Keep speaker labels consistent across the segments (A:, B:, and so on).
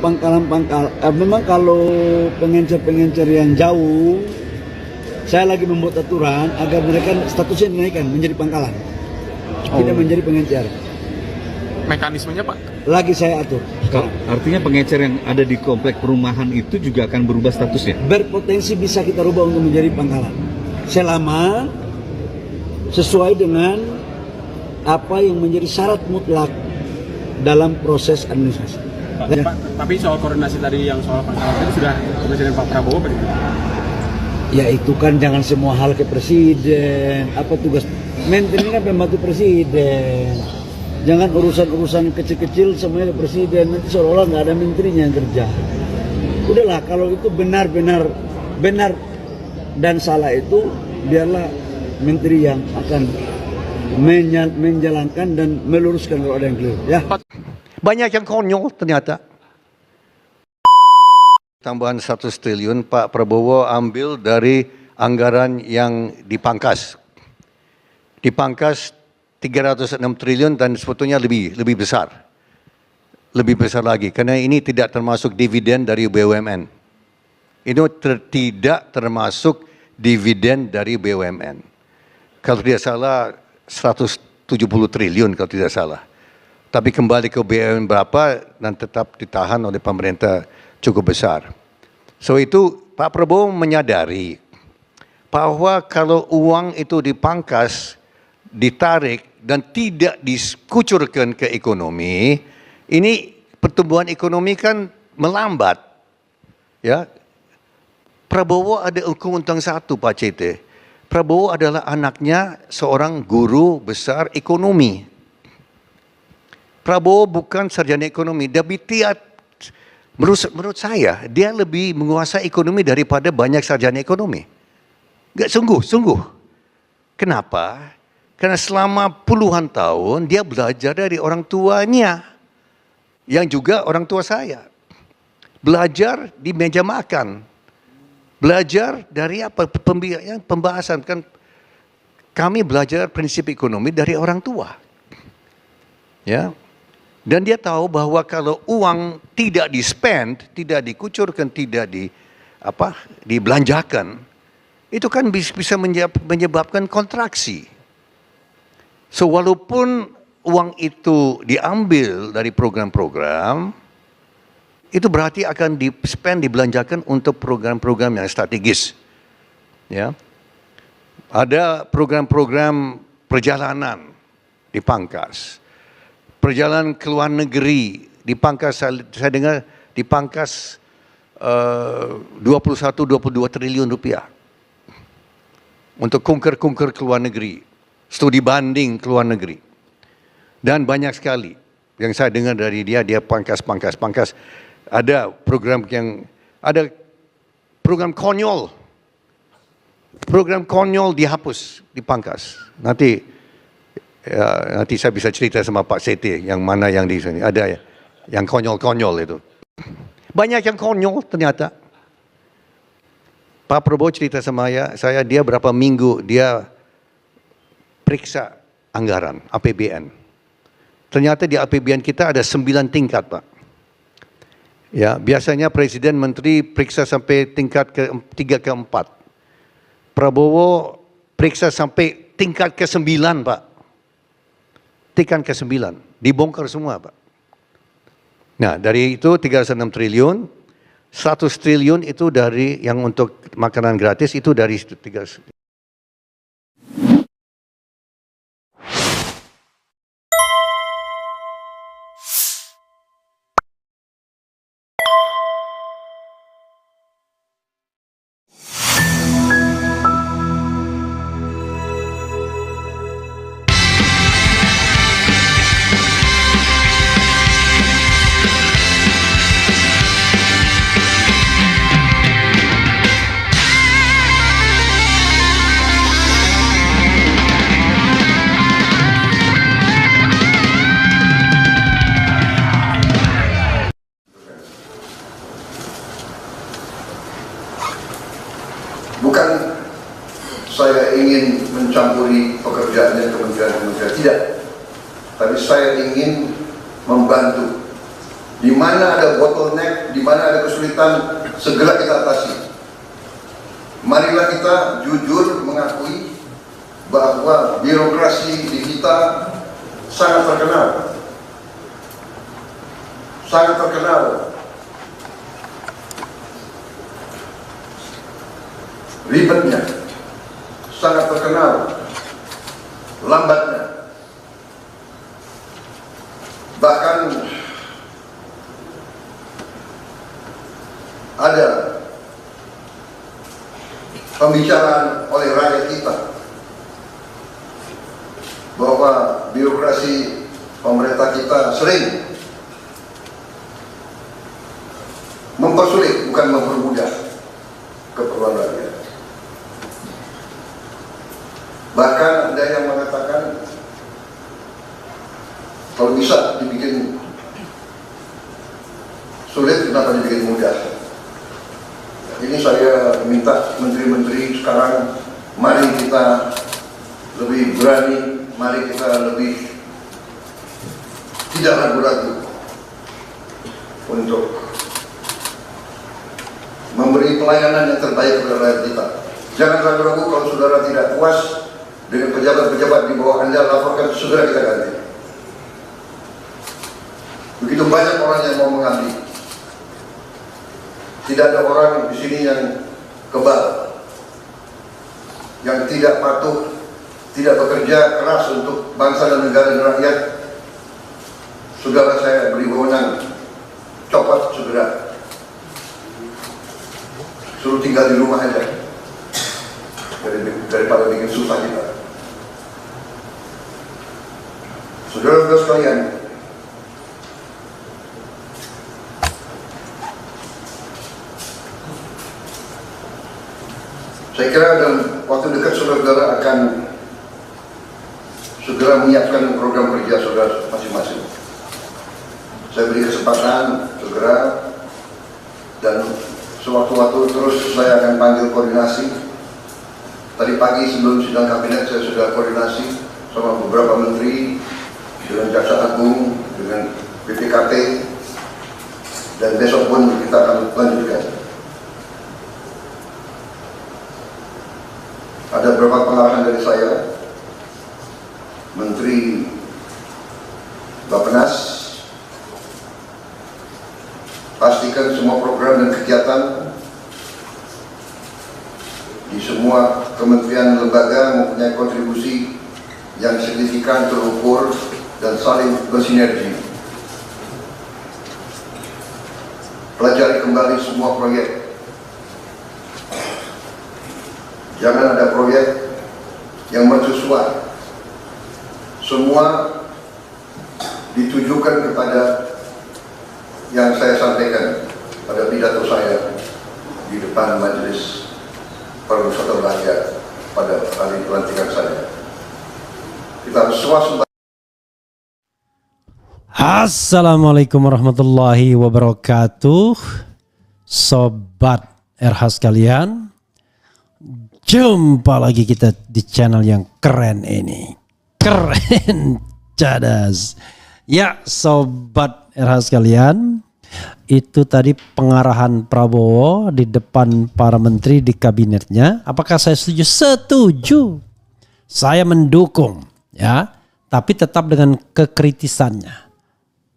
A: memang kalau pengencer-pengencer yang jauh, saya lagi membuat aturan agar mereka statusnya dinaikkan menjadi pangkalan, tidak menjadi pengencer.
B: Mekanismenya Pak?
A: Lagi saya atur.
C: Artinya pengecer yang ada di komplek perumahan itu juga akan berubah statusnya?
A: Berpotensi bisa kita rubah untuk menjadi pangkalan, selama sesuai dengan apa yang menjadi syarat mutlak dalam proses administrasi.
B: Pak, tapi soal koordinasi tadi yang soal pangkalan itu sudah Presiden Pak Prabowo bagaimana?
A: Ya itu kan jangan semua hal ke presiden. Apa tugas menteri ini kan pembantu presiden. Jangan urusan-urusan kecil-kecil semuanya ke presiden. Nanti seolah-olah nggak ada menterinya yang kerja. Udahlah, kalau itu benar dan salah itu biarlah menteri yang akan menjalankan dan meluruskan kalau ada yang keliru. Ya.
D: Banyak yang konyol ternyata. Tambahan 1 triliun Pak Prabowo ambil dari anggaran yang dipangkas. Dipangkas 306 triliun dan sebetulnya lebih besar. Lebih besar lagi karena ini tidak termasuk dividen dari BUMN. Ini tidak termasuk dividen dari BUMN. Kalau tidak salah 170 triliun kalau tidak salah. Tapi kembali ke BUMN berapa dan tetap ditahan oleh pemerintah cukup besar. So itu Pak Prabowo menyadari bahwa kalau uang itu dipangkas, ditarik dan tidak dikucurkan ke ekonomi, ini pertumbuhan ekonomi kan melambat. Ya, Prabowo ada keuntungan satu Pak CT. Prabowo adalah anaknya seorang guru besar ekonomi. Prabowo bukan sarjana ekonomi, tapi menurut saya dia lebih menguasai ekonomi daripada banyak sarjana ekonomi. Enggak sungguh. Kenapa? Karena selama puluhan tahun dia belajar dari orang tuanya, yang juga orang tua saya. Belajar di meja makan. Belajar dari apa? Pembahasan kan kami belajar prinsip ekonomi dari orang tua. Ya. Dan dia tahu bahwa kalau uang tidak di-spend, tidak dikucurkan, tidak dibelanjakan, itu kan bisa menyebabkan kontraksi. So walaupun uang itu diambil dari program-program, itu berarti akan di-spend, dibelanjakan untuk program-program yang strategis. Ya. Ada program-program perjalanan dipangkas. Perjalanan ke luar negeri dipangkas, saya dengar dipangkas 21-22 triliun rupiah untuk kunker-kunker ke luar negeri, studi banding ke luar negeri. Dan banyak sekali yang saya dengar dari dia pangkas. Ada program konyol dihapus, dipangkas. Nanti saya bisa cerita sama Pak Seti yang mana yang di sini. Ada yang konyol-konyol itu. Banyak yang konyol ternyata. Pak Prabowo cerita sama saya dia berapa minggu dia periksa anggaran APBN. Ternyata di APBN kita ada 9 tingkat Pak. Ya, biasanya Presiden Menteri periksa sampai tingkat ke-3 ke-4. Prabowo periksa sampai tingkat ke-9 Pak. Tingkat ke-9, dibongkar semua Pak. Nah dari itu 306 triliun, 100 triliun itu dari yang untuk makanan gratis itu dari 3.
E: Bukan saya ingin mencampuri pekerjaannya kementerian-kementerian, tidak. Tapi saya ingin membantu Di mana ada bottleneck, di mana ada kesulitan, segera kita atasi. Marilah kita jujur mengakui bahwa birokrasi di kita sangat terkenal. Sangat terkenal. Ribetnya. Sangat terkenal. Lambatnya. Bahkan ada pembicaraan oleh rakyat kita bahwa birokrasi pemerintah kita sering mempersulit, bukan mempermudah keperluan rakyat. Bahkan ada yang mengatakan kalau bisa dibikin sulit, kenapa dibikin mudah? Ini saya minta menteri-menteri sekarang, mari kita lebih berani, mari kita lebih tidak ragu-ragu untuk memberi pelayanan yang terbaik kepada rakyat kita. Jangan ragu-ragu kalau saudara tidak puas dengan pejabat-pejabat di bawah Anda, laporkan, segera kita ganti. Begitu banyak orang yang mau mengabdi. Tidak ada orang di sini yang kebal, yang tidak patuh, tidak bekerja keras untuk bangsa dan negara dan rakyat. Saudara saya beri wewenang, copot segera. Suruh tinggal di rumah aja, daripada bikin susah kita. Saudara-saudara sekalian, saya kira dalam waktu dekat saudara-saudara akan segera menyiapkan program kerja saudara masing-masing. Saya beri kesempatan segera, dan sewaktu-waktu terus saya akan panggil koordinasi. Tadi pagi sebelum sidang kabinet saya sudah koordinasi sama beberapa menteri, dengan Jaksa Agung, dengan BPKP, dan besok pun kita akan lanjutkan. Ada beberapa pengarahan dari saya, Menteri Bappenas, pastikan semua program dan kegiatan di semua kementerian lembaga mempunyai kontribusi yang signifikan, terukur, dan saling bersinergi. Pelajari kembali semua proyek. Jangan ada proyek yang mercusuar. Semua ditujukan kepada yang saya sampaikan pada pidato saya di depan Majelis Permusyawaratan Rakyat pada kali pelantikan saya. Kita harus swasembada.
F: Assalamualaikum warahmatullahi wabarakatuh. Sobat RH sekalian, jumpa lagi kita di channel yang keren ini. Keren cadas. Ya Sobat RH sekalian, itu tadi pengarahan Prabowo di depan para menteri di kabinetnya. Apakah saya setuju? Setuju. Saya mendukung, ya, tapi tetap dengan kekritisannya.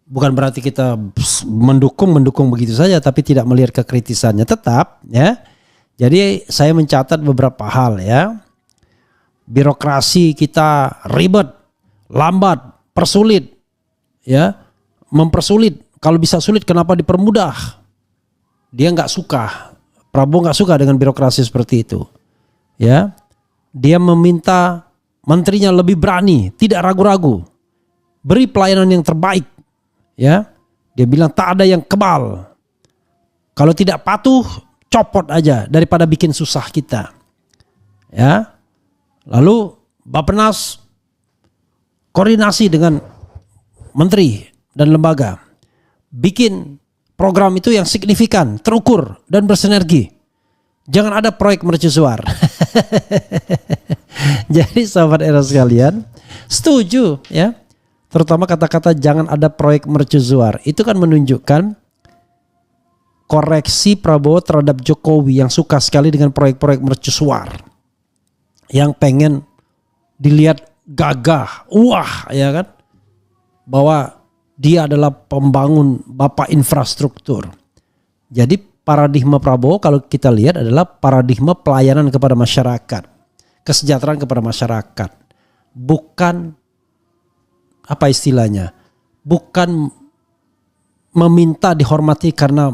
F: Bukan berarti kita mendukung begitu saja, tapi tidak melihat kekritisannya, tetap, ya. Jadi saya mencatat beberapa hal, ya. Birokrasi kita ribet, lambat, persulit, ya, mempersulit. Kalau bisa sulit, kenapa dipermudah? Dia nggak suka. Prabowo nggak suka dengan birokrasi seperti itu, ya. Dia meminta menterinya lebih berani, tidak ragu-ragu, beri pelayanan yang terbaik. Ya, dia bilang tak ada yang kebal. Kalau tidak patuh, copot aja daripada bikin susah kita. Ya, lalu Bappenas koordinasi dengan menteri dan lembaga, bikin program itu yang signifikan, terukur dan bersinergi. Jangan ada proyek mercusuar. Jadi sahabat era sekalian, setuju, ya. terutama kata-kata jangan ada proyek mercusuar, itu kan menunjukkan koreksi Prabowo terhadap Jokowi yang suka sekali dengan proyek-proyek mercusuar, yang pengen dilihat gagah, wah ya kan, bahwa dia adalah pembangun bapak infrastruktur. Jadi paradigma Prabowo kalau kita lihat adalah paradigma pelayanan kepada masyarakat, kesejahteraan kepada masyarakat, bukan apa istilahnya, bukan meminta dihormati karena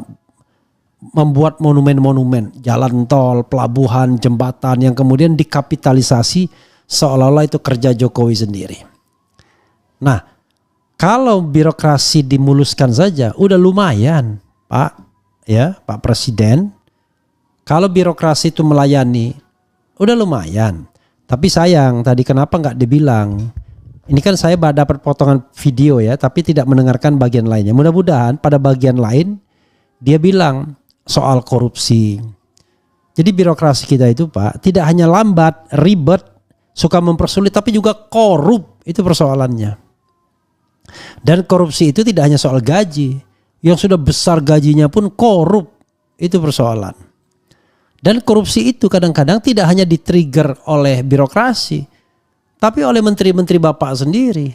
F: membuat monumen-monumen, jalan tol, pelabuhan, jembatan yang kemudian dikapitalisasi seolah-olah itu kerja Jokowi sendiri. Nah, kalau birokrasi dimuluskan saja udah lumayan, Pak, ya, Pak Presiden. Kalau birokrasi itu melayani udah lumayan. Tapi sayang tadi kenapa nggak dibilang? Ini kan saya dapat potongan video ya, tapi tidak mendengarkan bagian lainnya. Mudah-mudahan pada bagian lain dia bilang soal korupsi. Jadi birokrasi kita itu Pak tidak hanya lambat, ribet, suka mempersulit, tapi juga korup. Itu persoalannya. Dan korupsi itu tidak hanya soal gaji. Yang sudah besar gajinya pun korup. Itu persoalan. Dan korupsi itu kadang-kadang tidak hanya di-trigger oleh birokrasi, tapi oleh menteri-menteri Bapak sendiri.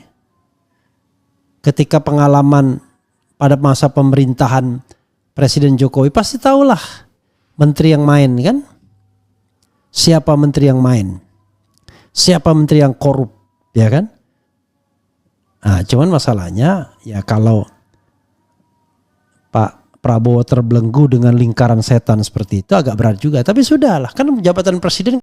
F: Ketika pengalaman pada masa pemerintahan Presiden Jokowi pasti tahulah menteri yang main kan? Siapa menteri yang main? Siapa menteri yang korup, ya kan? Nah, cuman masalahnya ya kalau Pak Prabowo terbelenggu dengan lingkaran setan seperti itu agak berat juga. Tapi sudahlah, kan jabatan presiden